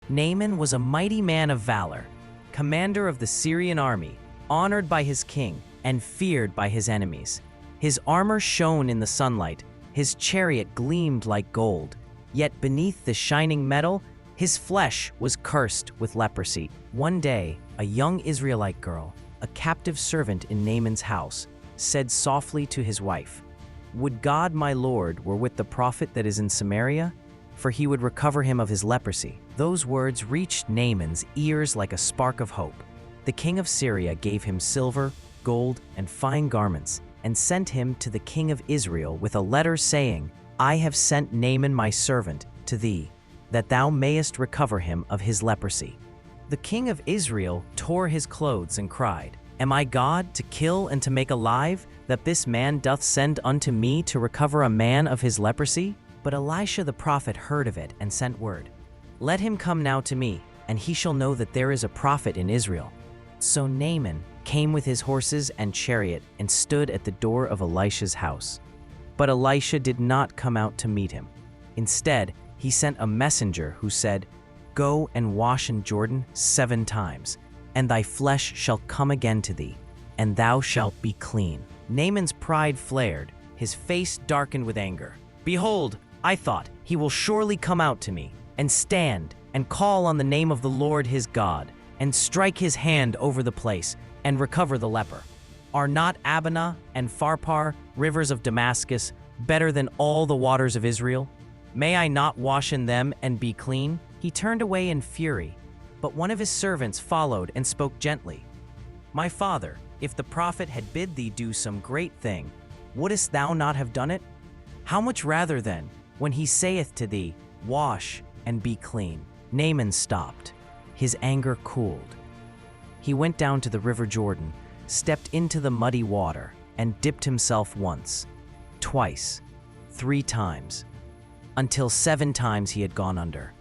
Naaman was a mighty man of valor, commander of the Syrian army, honored by his king and feared by his enemies. His armor shone in the sunlight, his chariot gleamed like gold, yet beneath the shining metal, his flesh was cursed with leprosy. One day, a young Israelite girl, a captive servant in Naaman's house, said softly to his wife, "Would God my Lord were with the prophet that is in Samaria, for he would recover him of his leprosy." Those words reached Naaman's ears like a spark of hope. The king of Syria gave him silver, gold, and fine garments, and sent him to the king of Israel with a letter saying, "I have sent Naaman my servant to thee, that thou mayest recover him of his leprosy." The king of Israel tore his clothes and cried, "Am I God to kill and to make alive, that this man doth send unto me to recover a man of his leprosy?" But Elisha the prophet heard of it and sent word, "Let him come now to me, and he shall know that there is a prophet in Israel." So Naaman came with his horses and chariot and stood at the door of Elisha's house. But Elisha did not come out to meet him. Instead, he sent a messenger who said, "Go and wash in Jordan 7 times, and thy flesh shall come again to thee, and thou shalt be clean." Naaman's pride flared, his face darkened with anger. "Behold, I thought, he will surely come out to me, and stand, and call on the name of the Lord his God, and strike his hand over the place, and recover the leper. Are not Abana and Pharpar, rivers of Damascus, better than all the waters of Israel? May I not wash in them and be clean?" He turned away in fury, but one of his servants followed and spoke gently. "My father, if the prophet had bid thee do some great thing, wouldest thou not have done it? How much rather then, when he saith to thee, Wash and be clean?" Naaman stopped. His anger cooled. He went down to the river Jordan, stepped into the muddy water, and dipped himself once, twice, 3 times, until 7 times he had gone under.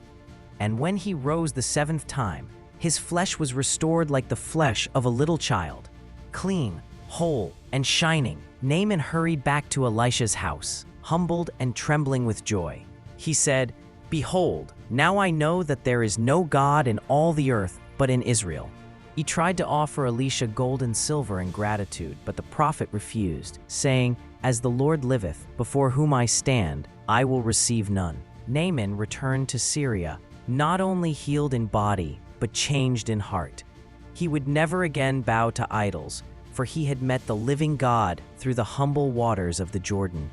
And when he rose the 7th time, his flesh was restored like the flesh of a little child, clean, whole, and shining. Naaman hurried back to Elisha's house, humbled and trembling with joy. He said, "Behold, now I know that there is no God in all the earth but in Israel." He tried to offer Elisha gold and silver in gratitude, but the prophet refused, saying, "As the Lord liveth, before whom I stand, I will receive none." Naaman returned to Syria, not only healed in body, but changed in heart. He would never again bow to idols, for he had met the living God through the humble waters of the Jordan.